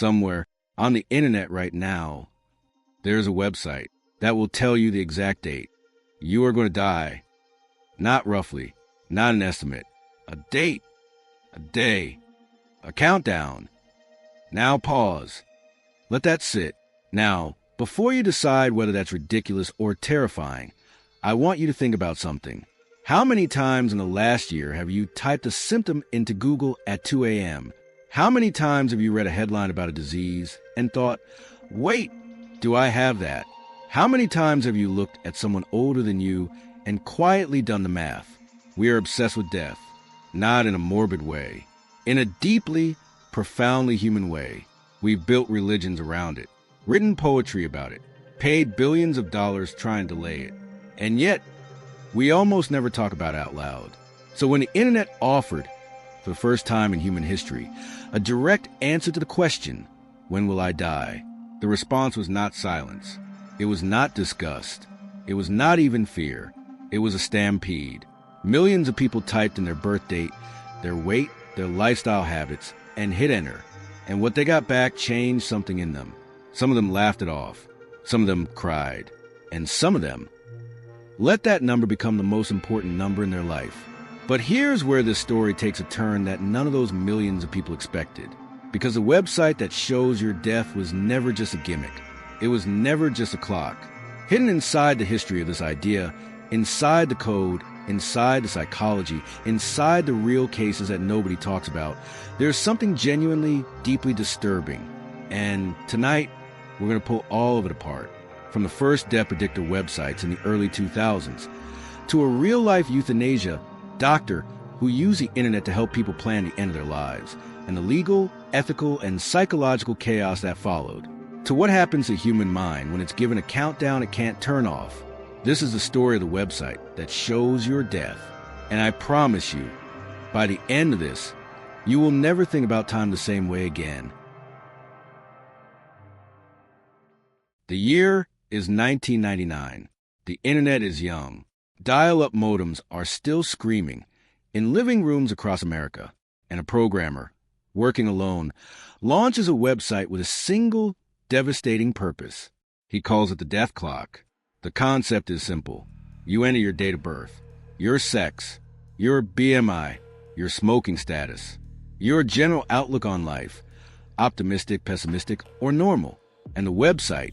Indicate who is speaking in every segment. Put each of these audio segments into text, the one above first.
Speaker 1: Somewhere on the internet right now, there's a website that will tell you the exact date. You are going to die. Not roughly, not an estimate. A date, a day, a countdown. Now pause. Let that sit. Now, before you decide whether that's ridiculous or terrifying, I want you to think about something. How many times in the last year have you typed a symptom into Google at 2 a.m.? How many times have you read a headline about a disease and thought, wait, do I have that? How many times have you looked at someone older than you and quietly done the math? We are obsessed with death, not in a morbid way. In a deeply, profoundly human way. We've built religions around it, written poetry about it, paid billions of dollars trying to delay it. And yet, we almost never talk about it out loud. So when the internet offered, for the first time in human history, a direct answer to the question, when will I die? The response was not silence. It was not disgust. It was not even fear. It was a stampede. Millions of people typed in their birth date, their weight, their lifestyle habits, and hit enter. And what they got back changed something in them. Some of them laughed it off. Some of them cried. And some of them let that number become the most important number in their life. But here's where this story takes a turn that none of those millions of people expected. Because the website that shows your death was never just a gimmick. It was never just a clock. Hidden inside the history of this idea, inside the code, inside the psychology, inside the real cases that nobody talks about, there's something genuinely, deeply disturbing. And tonight, we're going to pull all of it apart. From the first death predictor websites in the early 2000s, to a real-life euthanasia doctor who used the internet to help people plan the end of their lives, and the legal, ethical, and psychological chaos that followed, to what happens to the human mind when it's given a countdown it can't turn off. This is the story of the website that shows your death. And I promise you, by the end of this, you will never think about time the same way again. The year is 1999. The internet is young. Dial-up modems are still screaming in living rooms across America, and a programmer, working alone, launches a website with a single devastating purpose. He calls it the death clock. The concept is simple. You enter your date of birth, your sex, your BMI, your smoking status, your general outlook on life, optimistic, pessimistic, or normal, and the website,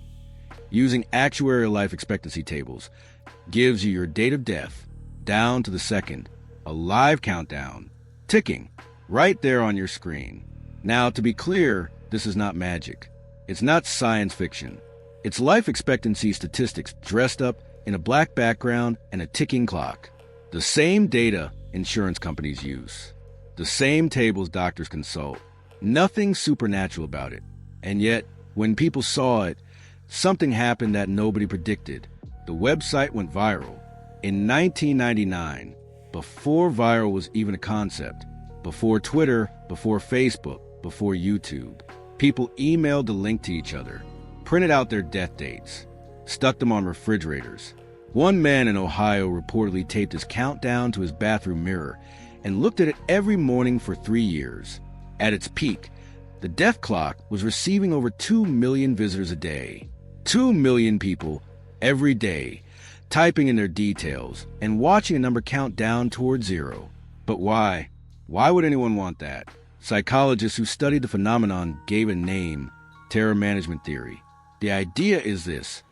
Speaker 1: using actuarial life expectancy tables, gives you your date of death, down to the second, a live countdown, ticking, right there on your screen. Now, to be clear, this is not magic. It's not science fiction. It's life expectancy statistics dressed up in a black background and a ticking clock. The same data insurance companies use. The same tables doctors consult. Nothing supernatural about it. And yet, when people saw it, something happened that nobody predicted. The website went viral. In 1999, before viral was even a concept, before Twitter, before Facebook, before YouTube, people emailed the link to each other, printed out their death dates, stuck them on refrigerators. One man in Ohio reportedly taped his countdown to his bathroom mirror and looked at it every morning for 3 years. At its peak, the death clock was receiving over 2 million visitors a day. 2 million people every day, typing in their details and watching a number count down toward zero. But why? Why would anyone want that? Psychologists who studied the phenomenon gave a name: terror management theory. The idea is this: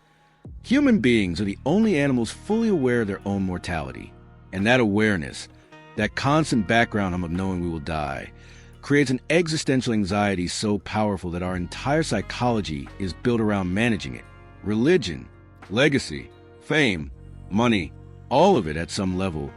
Speaker 1: human beings are the only animals fully aware of their own mortality. And that awareness, that constant background hum of knowing we will die, creates an existential anxiety so powerful that our entire psychology is built around managing it. Religion, legacy, fame, money, all of it at some level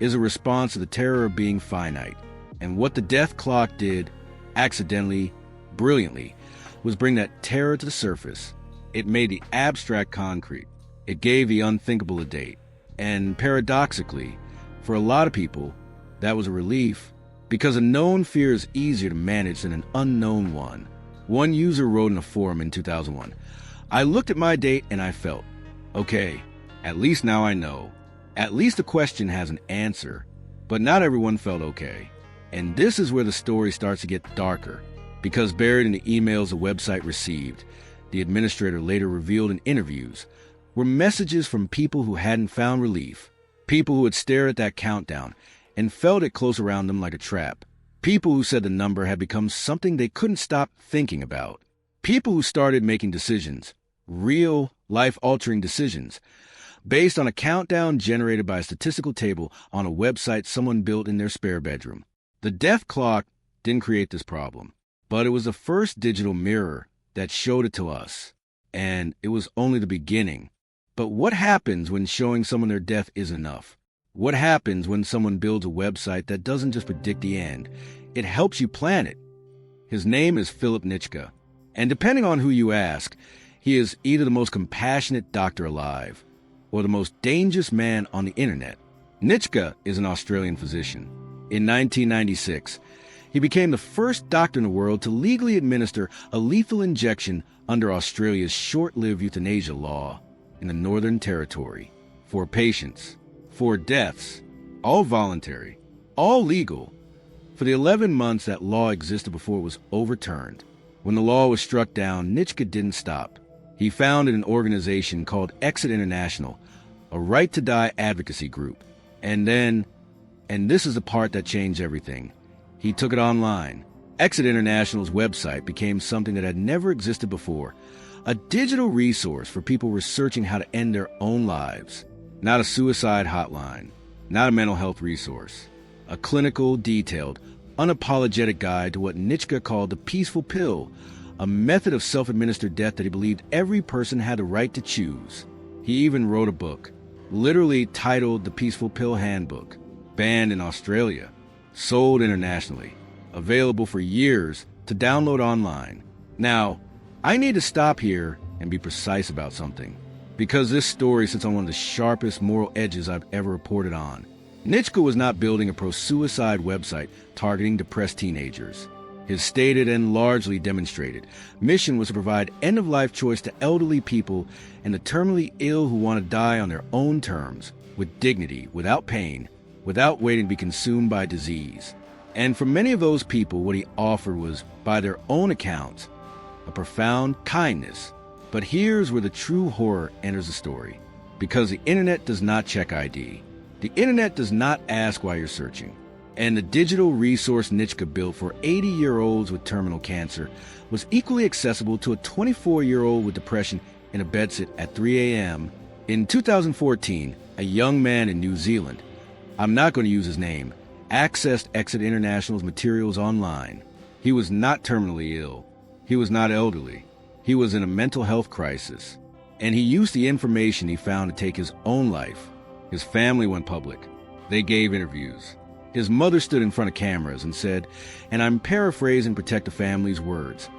Speaker 1: is a response to the terror of being finite. And what the death clock did, accidentally, brilliantly, was bring that terror to the surface. It made the abstract concrete. It gave the unthinkable a date. And paradoxically, for a lot of people, that was a relief, because a known fear is easier to manage than an unknown one. One user wrote in a forum in 2001, "I looked at my date and I felt, okay, at least now I know. At least the question has an answer." But not everyone felt okay. And this is where the story starts to get darker, because buried in the emails the website received, the administrator later revealed in interviews, were messages from people who hadn't found relief, people who had stared at that countdown and felt it close around them like a trap, people who said the number had become something they couldn't stop thinking about, people who started making decisions, real, life-altering decisions, based on a countdown generated by a statistical table on a website someone built in their spare bedroom. The death clock didn't create this problem, but it was the first digital mirror that showed it to us, and it was only the beginning. But what happens when showing someone their death is enough? What happens when someone builds a website that doesn't just predict the end, it helps you plan it? His name is Philip Nitschke, and depending on who you ask, he is either the most compassionate doctor alive or the most dangerous man on the internet. Nitschke is an Australian physician. In 1996, he became the first doctor in the world to legally administer a lethal injection under Australia's short-lived euthanasia law in the Northern Territory. 4 patients, 4 deaths, all voluntary, all legal. For the 11 months that law existed before it was overturned, when the law was struck down, Nitschke didn't stop. He founded an organization called Exit International, a right-to-die advocacy group. And this is the part that changed everything, he took it online. Exit International's website became something that had never existed before, a digital resource for people researching how to end their own lives. Not a suicide hotline, not a mental health resource. A clinical, detailed, unapologetic guide to what Nitschke called the peaceful pill, a method of self-administered death that he believed every person had the right to choose. He even wrote a book, literally titled The Peaceful Pill Handbook, banned in Australia, sold internationally, available for years to download online. Now, I need to stop here and be precise about something, because this story sits on one of the sharpest moral edges I've ever reported on. Nitschke was not building a pro-suicide website targeting depressed teenagers. His stated and largely demonstrated mission was to provide end-of-life choice to elderly people and the terminally ill who want to die on their own terms, with dignity, without pain, without waiting to be consumed by disease. And for many of those people, what he offered was, by their own accounts, a profound kindness. But here's where the true horror enters the story. Because the internet does not check ID. The internet does not ask why you're searching. And the digital resource Nitschke built for 80-year-olds with terminal cancer was equally accessible to a 24-year-old with depression in a bedsit at 3 a.m. In 2014, a young man in New Zealand, I'm not going to use his name, accessed Exit International's materials online. He was not terminally ill. He was not elderly. He was in a mental health crisis. And he used the information he found to take his own life. His family went public. They gave interviews. His mother stood in front of cameras and said, and I'm paraphrasing Protect the Family's words,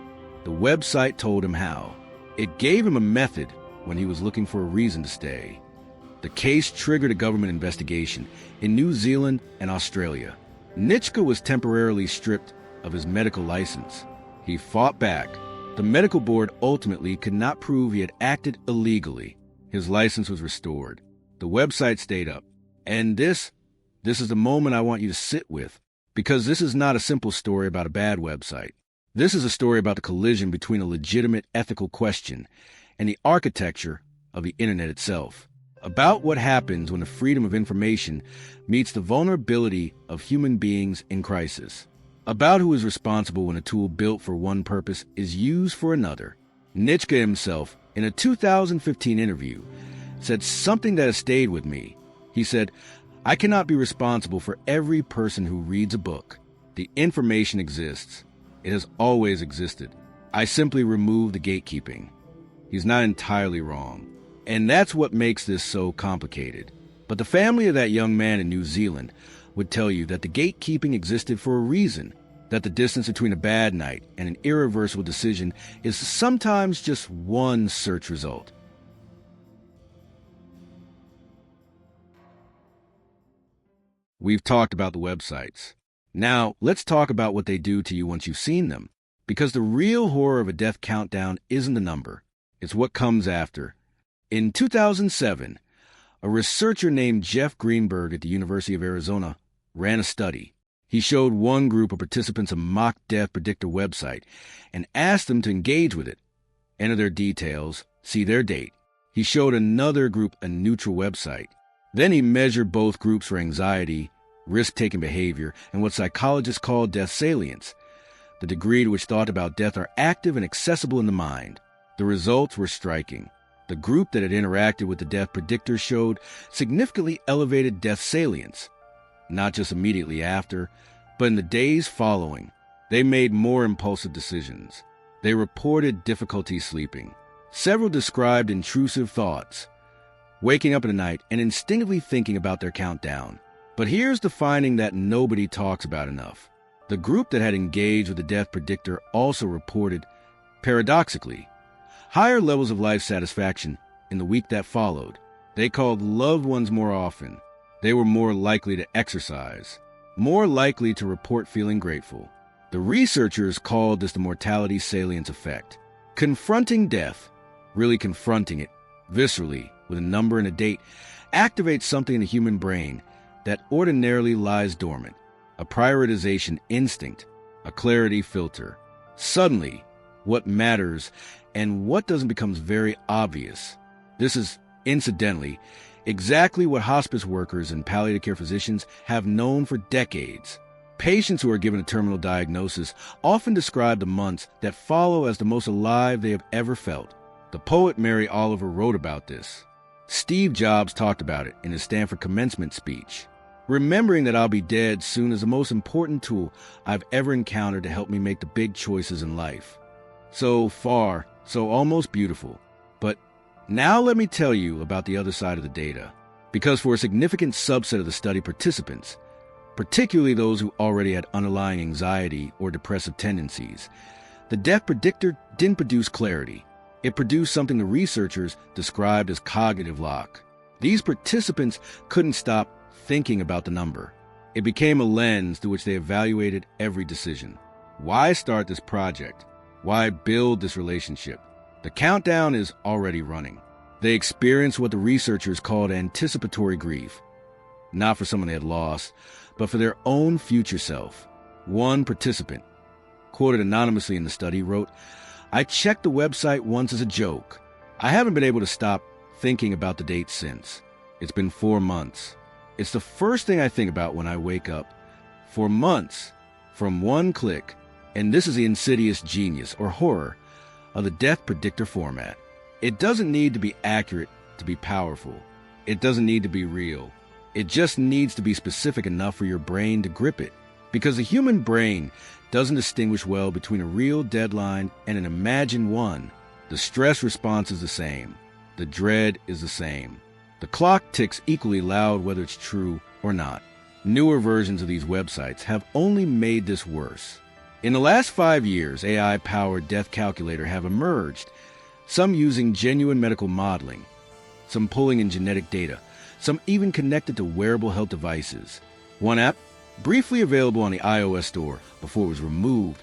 Speaker 1: the website told him how. It gave him a method when he was looking for a reason to stay. The case triggered a government investigation in New Zealand and Australia. Nitschke was temporarily stripped of his medical license. He fought back. The medical board ultimately could not prove he had acted illegally. His license was restored. The website stayed up. And this is the moment I want you to sit with, because this is not a simple story about a bad website. This is a story about the collision between a legitimate ethical question and the architecture of the internet itself. About what happens when the freedom of information meets the vulnerability of human beings in crisis. About who is responsible when a tool built for one purpose is used for another. Nitschke himself, in a 2015 interview, said something that has stayed with me. He said, I cannot be responsible for every person who reads a book. The information exists. It has always existed. I simply remove the gatekeeping. He's not entirely wrong. And that's what makes this so complicated. But the family of that young man in New Zealand would tell you that the gatekeeping existed for a reason, that the distance between a bad night and an irreversible decision is sometimes just one search result. We've talked about the websites. Now, let's talk about what they do to you once you've seen them. Because the real horror of a death countdown isn't the number. It's what comes after. In 2007, a researcher named Jeff Greenberg at the University of Arizona ran a study. He showed one group of participants a mock death predictor website and asked them to engage with it, enter their details, see their date. He showed another group a neutral website. Then he measured both groups for anxiety, risk-taking behavior, and what psychologists call death salience, the degree to which thoughts about death are active and accessible in the mind. The results were striking. The group that had interacted with the death predictor showed significantly elevated death salience, not just immediately after, but in the days following. They made more impulsive decisions. They reported difficulty sleeping. Several described intrusive thoughts, waking up in the night and instinctively thinking about their countdown. But here's the finding that nobody talks about enough. The group that had engaged with the death predictor also reported, paradoxically, higher levels of life satisfaction in the week that followed. They called loved ones more often. They were more likely to exercise, more likely to report feeling grateful. The researchers called this the mortality salience effect. Confronting death, really confronting it, viscerally, with a number and a date, activates something in the human brain that ordinarily lies dormant, a prioritization instinct, a clarity filter. Suddenly, what matters and what doesn't becomes very obvious. This is, incidentally, exactly what hospice workers and palliative care physicians have known for decades. Patients who are given a terminal diagnosis often describe the months that follow as the most alive they have ever felt. The poet Mary Oliver wrote about this. Steve Jobs talked about it in his Stanford commencement speech. Remembering that I'll be dead soon is the most important tool I've ever encountered to help me make the big choices in life. So far, so almost beautiful. But now let me tell you about the other side of the data. Because for a significant subset of the study participants, particularly those who already had underlying anxiety or depressive tendencies, the death predictor didn't produce clarity. It produced something the researchers described as cognitive lock. These participants couldn't stop thinking about the number. It became a lens through which they evaluated every decision. Why start this project? Why build this relationship? The countdown is already running. They experienced what the researchers called anticipatory grief. Not for someone they had lost, but for their own future self. One participant, quoted anonymously in the study, wrote, "I checked the website once as a joke. I haven't been able to stop thinking about the date since. It's been 4 months. It's the first thing I think about when I wake up. For months, from one click, and this is the insidious genius or horror of the death predictor format. It doesn't need to be accurate to be powerful. It doesn't need to be real. It just needs to be specific enough for your brain to grip it. Because the human brain doesn't distinguish well between a real deadline and an imagined one. The stress response is the same. The dread is the same. The clock ticks equally loud whether it's true or not. Newer versions of these websites have only made this worse. In the last 5 years, AI-powered death calculator have emerged, some using genuine medical modeling, some pulling in genetic data, some even connected to wearable health devices. One app, briefly available on the iOS store before it was removed,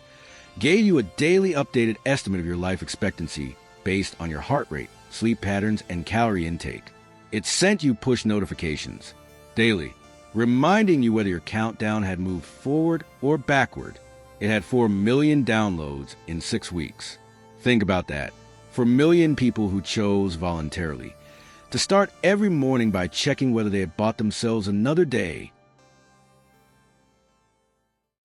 Speaker 1: gave you a daily updated estimate of your life expectancy based on your heart rate, sleep patterns, and calorie intake. It sent you push notifications daily, reminding you whether your countdown had moved forward or backward. It had 4 million downloads in 6 weeks. Think about that. 4 million people who chose voluntarily to start every morning by checking whether they had bought themselves another day.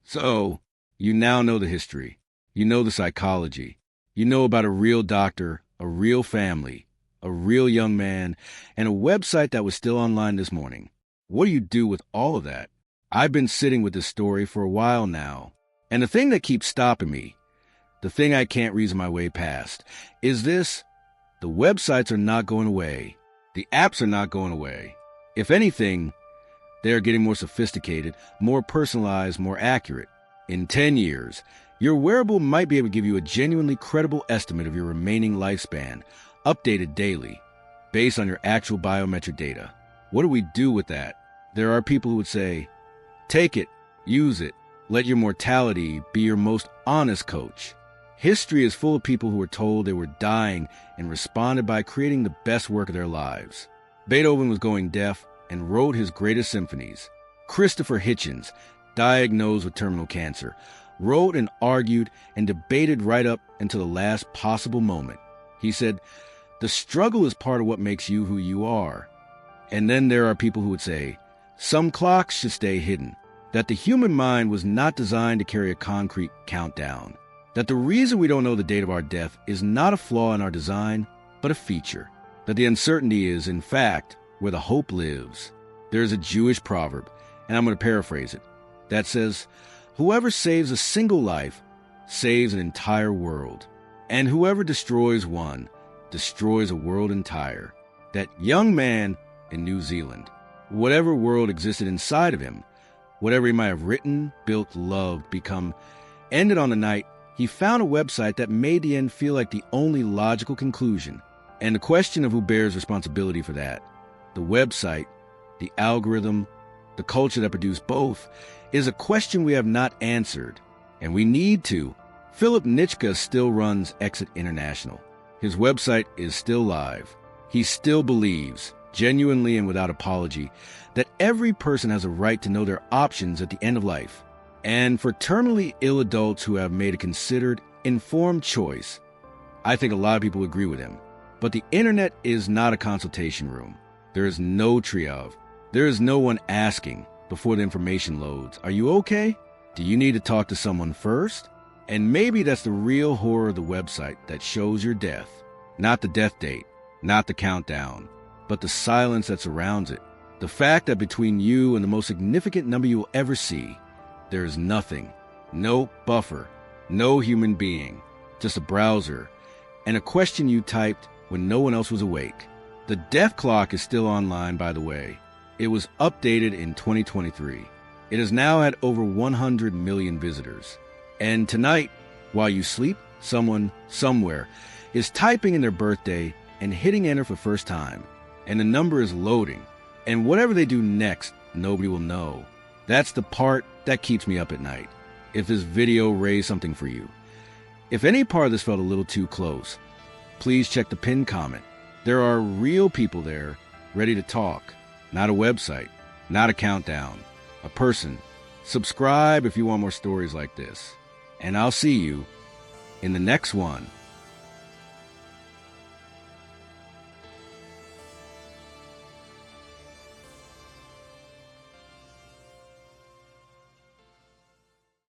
Speaker 1: So, you now know the history. You know the psychology. You know about a real doctor, a real family, a real young man, and a website that was still online this morning. What do you do with all of that? I've been sitting with this story for a while now. And the thing that keeps stopping me, the thing I can't reason my way past, is this: the websites are not going away. The apps are not going away. If anything, they are getting more sophisticated, more personalized, more accurate. In 10 years, your wearable might be able to give you a genuinely credible estimate of your remaining lifespan, updated daily, based on your actual biometric data. What do we do with that? There are people who would say, take it, use it, let your mortality be your most honest coach. History is full of people who were told they were dying and responded by creating the best work of their lives. Beethoven was going deaf and wrote his greatest symphonies. Christopher Hitchens diagnosed with terminal cancer, wrote and argued and debated right up until the last possible moment. He said, "The struggle is part of what makes you who you are." And then there are people who would say, some clocks should stay hidden, that the human mind was not designed to carry a concrete countdown, that the reason we don't know the date of our death is not a flaw in our design, but a feature, that the uncertainty is, in fact, where the hope lives. There's a Jewish proverb, and I'm going to paraphrase it, that says, "Whoever saves a single life saves an entire world, and whoever destroys one destroys a world entire." That young man in New Zealand, whatever world existed inside of him, whatever he might have written, built, loved, become, ended on the night he found a website that made the end feel like the only logical conclusion. And the question of who bears responsibility for that, the website, the algorithm, the culture that produced both, is a question we have not answered, and we need to. Philip Nitschke still runs Exit International. His website is still live. He still believes, genuinely and without apology, that every person has a right to know their options at the end of life. And for terminally ill adults who have made a considered, informed choice, I think a lot of people agree with him. But the internet is not a consultation room. There is no triage. There is no one asking before the information loads, "Are you okay? Do you need to talk to someone first?" And maybe that's the real horror of the website that shows your death. Not the death date, not the countdown, but the silence that surrounds it. The fact that between you and the most significant number you will ever see, there is nothing, no buffer, no human being, just a browser, and a question you typed when no one else was awake. The death clock is still online, by the way. It was updated in 2023. It has now had over 100 million visitors. And tonight, while you sleep, someone, somewhere, is typing in their birthday and hitting enter for the first time. And the number is loading. And whatever they do next, nobody will know. That's the part that keeps me up at night. If this video raised something for you. If any part of this felt a little too close, please check the pinned comment. There are real people there ready to talk. Not a website, not a countdown, a person. Subscribe if you want more stories like this. And I'll see you in the next one.